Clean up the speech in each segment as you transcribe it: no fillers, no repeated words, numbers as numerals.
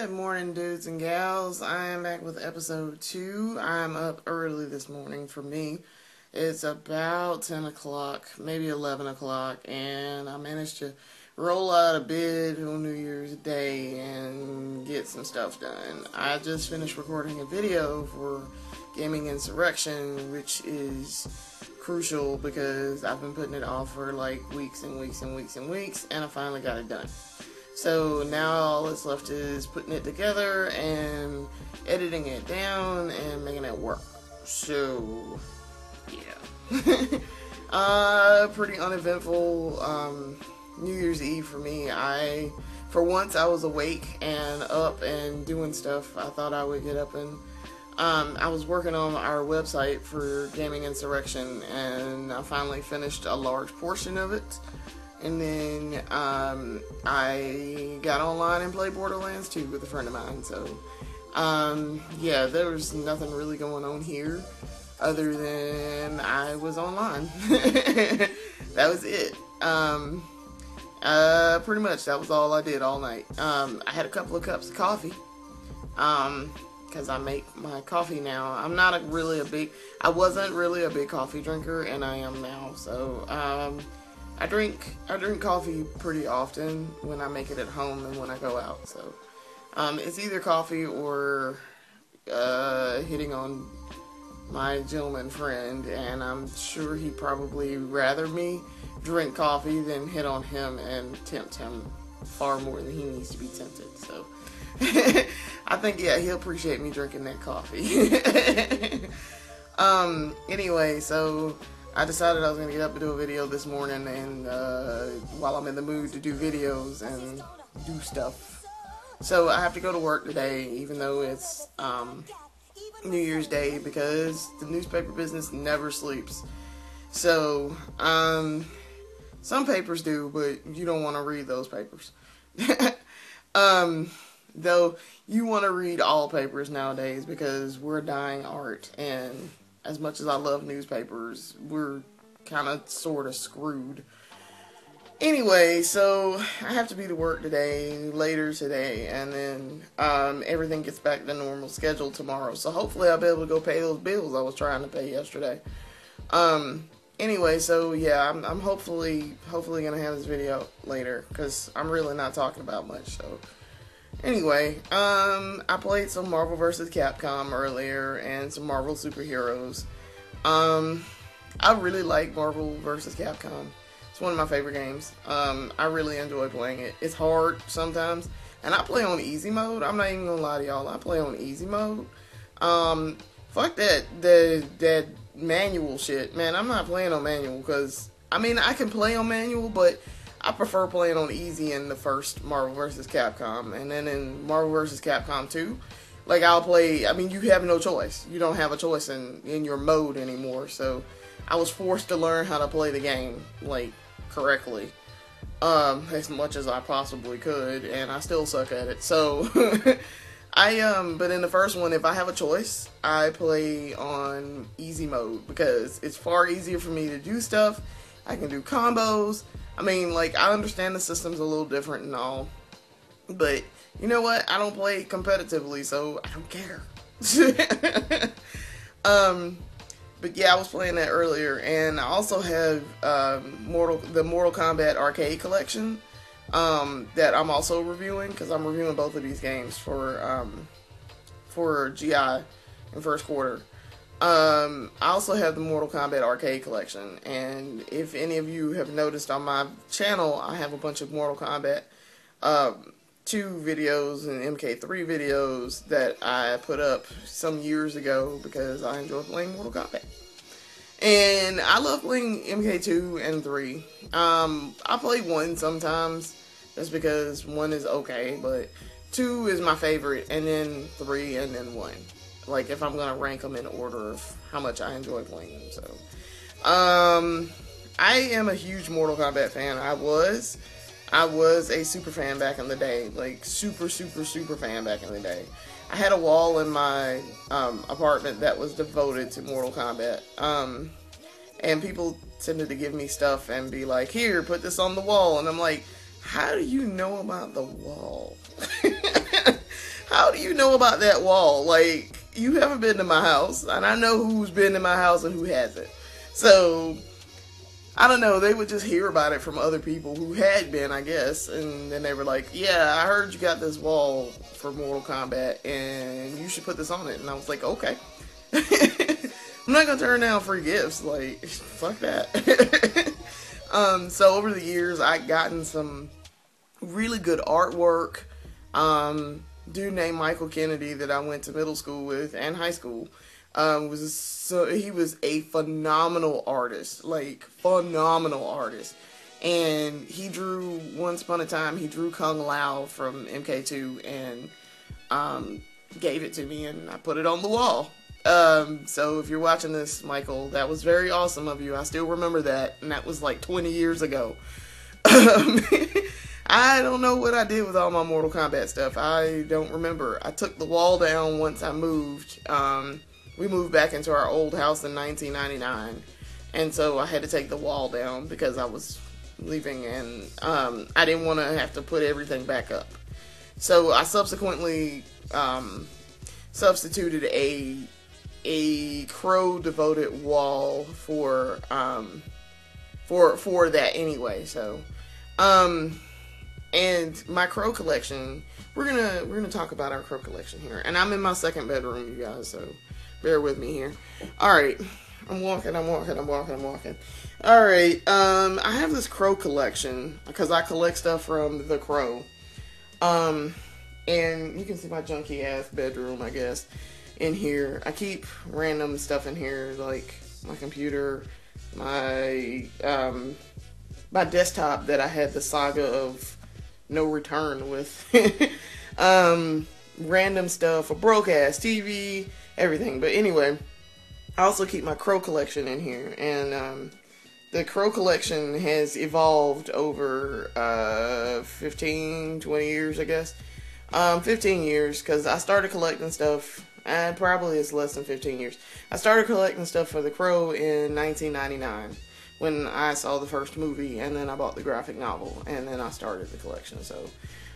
Good morning, dudes and gals. I am back with episode 2. I'm up early this morning for me. It's about 10 o'clock, maybe 11 o'clock, and I managed to roll out of bed on New Year's Day and get some stuff done. I just finished recording a video for Gaming Insurrection, which is crucial because I've been putting it off for like weeks and weeks and weeks and weeks, and I finally got it done. So now all that's left is putting it together and editing it down and making it work. So, yeah. Pretty uneventful New Year's Eve for me. For once, I was awake and up and doing stuff. I thought I would get up and I was working on our website for Gaming Insurrection, and I finally finished a large portion of it. And then I got online and played Borderlands 2 with a friend of mine. So, yeah, there was nothing really going on here other than I was online. That was it. Pretty much that was all I did all night. I had a couple of cups of coffee. Because I make my coffee now. I wasn't really a big coffee drinker, and I am now. So, I drink coffee pretty often when I make it at home and when I go out. So, it's either coffee or hitting on my gentleman friend, and I'm sure he'd probably rather me drink coffee than hit on him and tempt him far more than he needs to be tempted. So, I think, yeah, he'll appreciate me drinking that coffee. Anyway, so I decided I was going to get up and do a video this morning, and while I'm in the mood to do videos and do stuff. So I have to go to work today, even though it's New Year's Day, because the newspaper business never sleeps. So, some papers do, but you don't want to read those papers. Though you want to read all papers nowadays because we're a dying art, and as much as I love newspapers, we're kind of sort of screwed. Anyway, so I have to be to work later today, and then everything gets back to normal schedule tomorrow. So hopefully I'll be able to go pay those bills I was trying to pay yesterday. Anyway, so yeah, I'm hopefully gonna have this video later because I'm really not talking about much. So anyway, I played some Marvel vs. Capcom earlier and some Marvel superheroes. I really like Marvel vs. Capcom. It's one of my favorite games. I really enjoy playing it. It's hard sometimes, and I play on easy mode. I'm not even gonna lie to y'all. I play on easy mode. Fuck that manual shit, man. I'm not playing on manual because I mean I can play on manual, but I prefer playing on easy in the first Marvel vs. Capcom, and then in Marvel vs. Capcom 2, like I'll play, I mean you have no choice. You don't have a choice in your mode anymore, so I was forced to learn how to play the game, like, correctly, as much as I possibly could, and I still suck at it, so, but in the first one, if I have a choice, I play on easy mode, because it's far easier for me to do stuff. I can do combos. I mean, like, I understand the system's a little different and all, but you know what? I don't play competitively, so I don't care. But yeah, I was playing that earlier, and I also have the Mortal Kombat arcade collection that I'm also reviewing, because I'm reviewing both of these games for GI in first quarter. I also have the Mortal Kombat arcade collection, and if any of you have noticed on my channel, I have a bunch of Mortal Kombat 2 videos and MK3 videos that I put up some years ago because I enjoy playing Mortal Kombat. And I love playing MK2 and 3. I play 1 sometimes just because 1 is okay, but 2 is my favorite, and then 3, and then 1. Like, if I'm going to rank them in order of how much I enjoy playing them. So, I am a huge Mortal Kombat fan. I was a super fan back in the day. Like, super fan back in the day. I had a wall in my apartment that was devoted to Mortal Kombat. And people tended to give me stuff and be like, here, put this on the wall. And I'm like, how do you know about the wall? How do you know about that wall? Like, you haven't been to my house, and I know who's been to my house and who hasn't. So, I don't know, they would just hear about it from other people who had been, I guess, and then they were like, yeah, I heard you got this wall for Mortal Kombat, and you should put this on it. And I was like, okay. I'm not gonna turn down free gifts, like, fuck that. So over the years, I've gotten some really good artwork. Dude named Michael Kennedy that I went to middle school with and high school, he was a phenomenal artist, like phenomenal artist. And he drew, once upon a time, he drew Kung Lao from MK2 and gave it to me, and I put it on the wall. So if you're watching this, Michael, that was very awesome of you. I still remember that, and that was like 20 years ago. I don't know what I did with all my Mortal Kombat stuff. I don't remember. I took the wall down once I moved. We moved back into our old house in 1999, and so I had to take the wall down because I was leaving, and I didn't want to have to put everything back up. So I subsequently substituted a crow devoted wall for that anyway. So and my crow collection, we're gonna talk about our crow collection here, and I'm in my second bedroom, you guys, so bear with me here. All right, I'm walking. All right, I have this crow collection because I collect stuff from the crow. And you can see my junky ass bedroom, I guess, in here. I keep random stuff in here, like my computer, my desktop that I had the Saga of No Return with, random stuff, a broke ass TV, everything. But anyway, I also keep my crow collection in here, and the crow collection has evolved over 15, 20 years, I guess. 15 years, because I started collecting stuff, and probably it's less than 15 years. I started collecting stuff for the crow in 1999. When I saw the first movie, and then I bought the graphic novel, and then I started the collection. So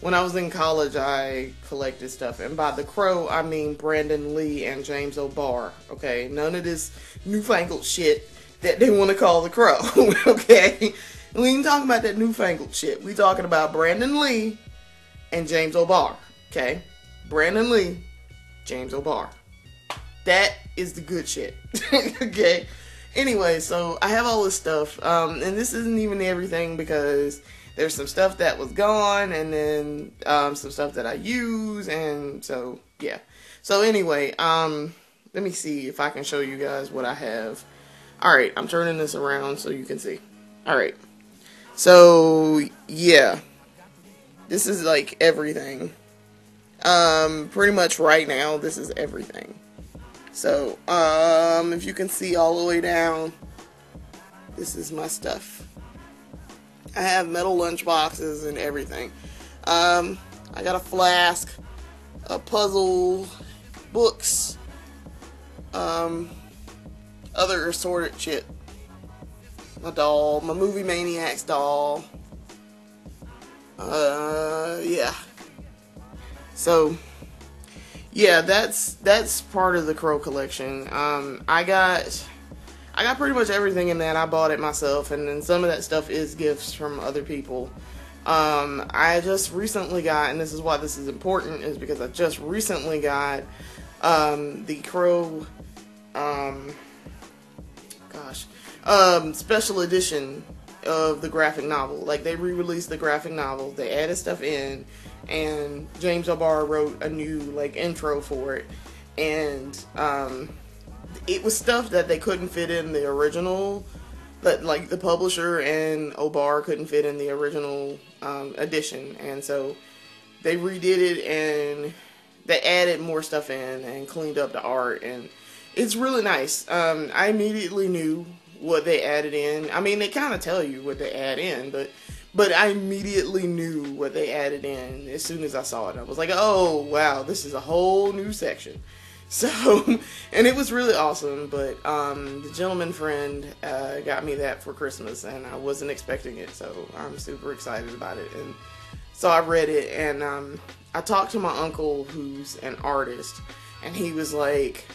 when I was in college, I collected stuff, and by the crow, I mean Brandon Lee and James O'Barr, okay? None of this newfangled shit that they want to call the crow, okay? We ain't talking about that newfangled shit. We talking about Brandon Lee and James O'Barr, okay? Brandon Lee, James O'Barr. That is the good shit, okay? Anyway, so I have all this stuff, and this isn't even everything because there's some stuff that was gone, and then some stuff that I use, and so, yeah. So anyway, let me see if I can show you guys what I have. Alright, I'm turning this around so you can see. Alright, so, yeah. This is like everything. Pretty much right now, this is everything. So, if you can see all the way down, this is my stuff. I have metal lunch boxes and everything. I got a flask, a puzzle, books, other assorted shit. My doll, my Movie Maniacs doll. Yeah. So, yeah, that's part of the crow collection. I got pretty much everything in that. I bought it myself, and then some of that stuff is gifts from other people. I just recently got, and this is why this is important, is because I just recently got the crow special edition of the graphic novel. Like, they re-released the graphic novel, they added stuff in, and James O'Barr wrote a new, like, intro for it, and it was stuff that they couldn't fit in the original, that, like, the publisher and O'Barr couldn't fit in the original edition, and so they redid it, and they added more stuff in, and cleaned up the art, and it's really nice. I immediately knew what they added in. I mean, they kind of tell you what they add in, but I immediately knew what they added in as soon as I saw it. I was like, oh, wow, this is a whole new section. So, and it was really awesome, but the gentleman friend got me that for Christmas, and I wasn't expecting it, so I'm super excited about it. And So I read it, and I talked to my uncle who's an artist, and he was like,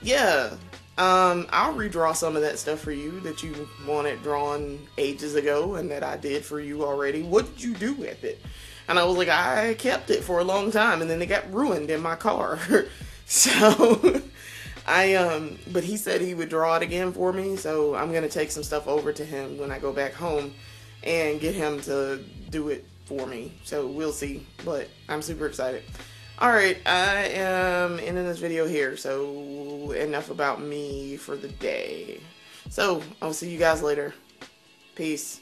yeah, I'll redraw some of that stuff for you that you wanted drawn ages ago and that I did for you already. What did you do with it? And I was like, I kept it for a long time, and then it got ruined in my car. So but he said he would draw it again for me, so I'm going to take some stuff over to him when I go back home and get him to do it for me. So we'll see, but I'm super excited. Alright, I am ending this video here, so enough about me for the day. So, I'll see you guys later. Peace.